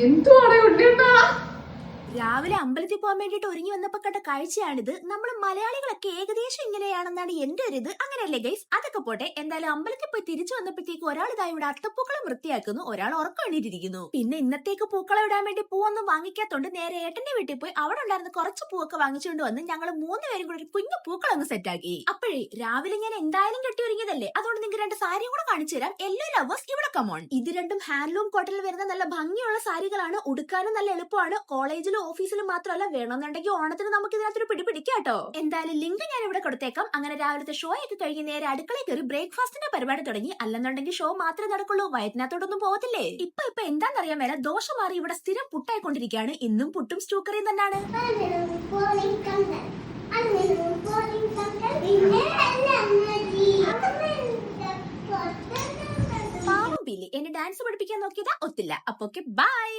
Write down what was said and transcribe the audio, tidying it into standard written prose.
എന്തുവാണ് ഉണ്ണിയേട്ടാ? രാവിലെ അമ്പലത്തിൽ പോകാൻ വേണ്ടിട്ട് ഒരുങ്ങി വന്നപ്പോ കണ്ട കാഴ്ചയാണിത്. നമ്മൾ മലയാളികളൊക്കെ ഏകദേശം ഇങ്ങനെയാണെന്നാണ് എന്റെ ഒരു ഇത്. അങ്ങനെയല്ലേ ഗൈസ്? അതൊക്കെ പോട്ടെ. എന്തായാലും അമ്പലത്തിൽ പോയി തിരിച്ചു വന്നപ്പോഴത്തേക്ക് ഒരാൾ ഇതാ ഇവിടെ അത്തപ്പൂക്കളം വൃത്തിയാക്കുന്നു, ഒരാൾ ഉറക്കം എണീറ്റിരിക്കുന്നു. പിന്നെ ഇന്നത്തേക്ക് പൂക്കളം ഇടാൻ വേണ്ടി പൂവൊന്നും വാങ്ങിക്കാത്തോണ്ട് നേരെ ഏട്ടന്റെ വീട്ടിൽ പോയി അവിടെ ഉണ്ടായിരുന്ന കുറച്ച് പൂവൊക്കെ വാങ്ങിച്ചുകൊണ്ട് വന്ന് ഞങ്ങൾ 3 പേരും കൂടി ഒരു കുഞ്ഞു പൂക്കളം അങ്ങ് സെറ്റാക്കി. അപ്പോഴേ രാവിലെ ഞാൻ എന്തായാലും കെട്ടി ഒരുങ്ങിയതല്ലേ, അതുകൊണ്ട് നിങ്ങൾക്ക് 2 സാരിയും കൂടെ കാണിച്ചു തരാം. യെല്ലോ ലവേഴ്സ് ഇവിടെ കമോൺ. ഇത് രണ്ടും ഹാൻഡ്ലൂം കോട്ടണിൽ വരുന്ന നല്ല ഭംഗിയുള്ള സാരികളാണ്. ഉടുക്കാനും നല്ല എളുപ്പമാണ്. കോളേജിലും ഓഫീസിലും മാത്രമല്ല, വേണമെന്നുണ്ടെങ്കിൽ ഓണത്തിന് നമുക്ക് ഇതിനകത്തൊരു പിടിപിടിക്കാട്ടോ. എന്തായാലും ലിങ്ക് ഞാൻ ഇവിടെ കൊടുത്തേക്കാം. അങ്ങനെ രാവിലത്തെ ഷോ ഒക്കെ കഴിഞ്ഞ് നേരെ അടുക്കളയിൽ കയറി ബ്രേക്ക്ഫാസ്റ്റിന്റെ പരിപാടി തുടങ്ങി. അല്ലെന്നുണ്ടെങ്കിൽ ഷോ മാത്രമേ നടക്കുള്ളൂ, വയറ്റിനകത്തോടൊന്നും പോകത്തില്ലേ. ഇപ്പൊ എന്താണെന്നറിയാൻ മേല ദോശ മാറി ഇവിടെ സ്ഥിരം പുട്ടായിക്കൊണ്ടിരിക്കുകയാണ്. ഇന്നും പുട്ടും സ്റ്റൂ കറിയും തന്നെയാണ്. പാവം പില്ലി എന്നെ ഡാൻസ് പഠിപ്പിക്കാൻ നോക്കിയതാ, ഒത്തില്ല. അപ്പൊ ഓക്കെ, ബൈ.